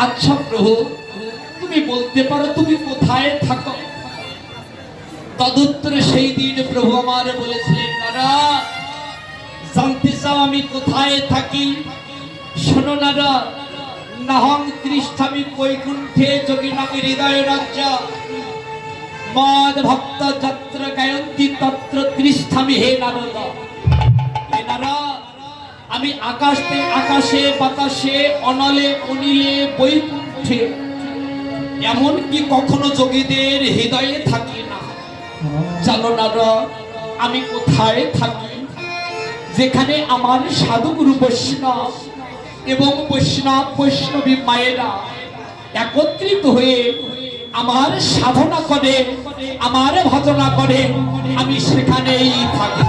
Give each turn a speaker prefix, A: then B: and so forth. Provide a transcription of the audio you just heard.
A: আচ্ছা প্রভু, তুমি বলতে পারো তুমি কোথায় থাকো? তদুত্তরে সেই দিন প্রভু আমার বলেছিলেন, নারা জানতে চাও আমি কোথায় থাকি? শোনো নারা, নাহং তিষ্ঠামি বৈকুণ্ঠে যোগী নামে হৃদয় রাজ্য মদ ভক্ত যত্র গায়ন্তি তত্র তিষ্ঠামি হে নারদ। হে নারা, আমি আকাশে বাতাসে অনলে অনিলে বৈকুণ্ঠে এমনকি কখনো যোগীদের হৃদয়ে থাকি না। জানো নারা আমি কোথায় থাকি? যেখানে আমার সাধুগুরু বৈষ্ণব এবং বৈষ্ণবী মায়েরা একত্রিত হয়ে আমার সাধনা করে, আমার ভজনা করে, আমি সেখানেই থাকি।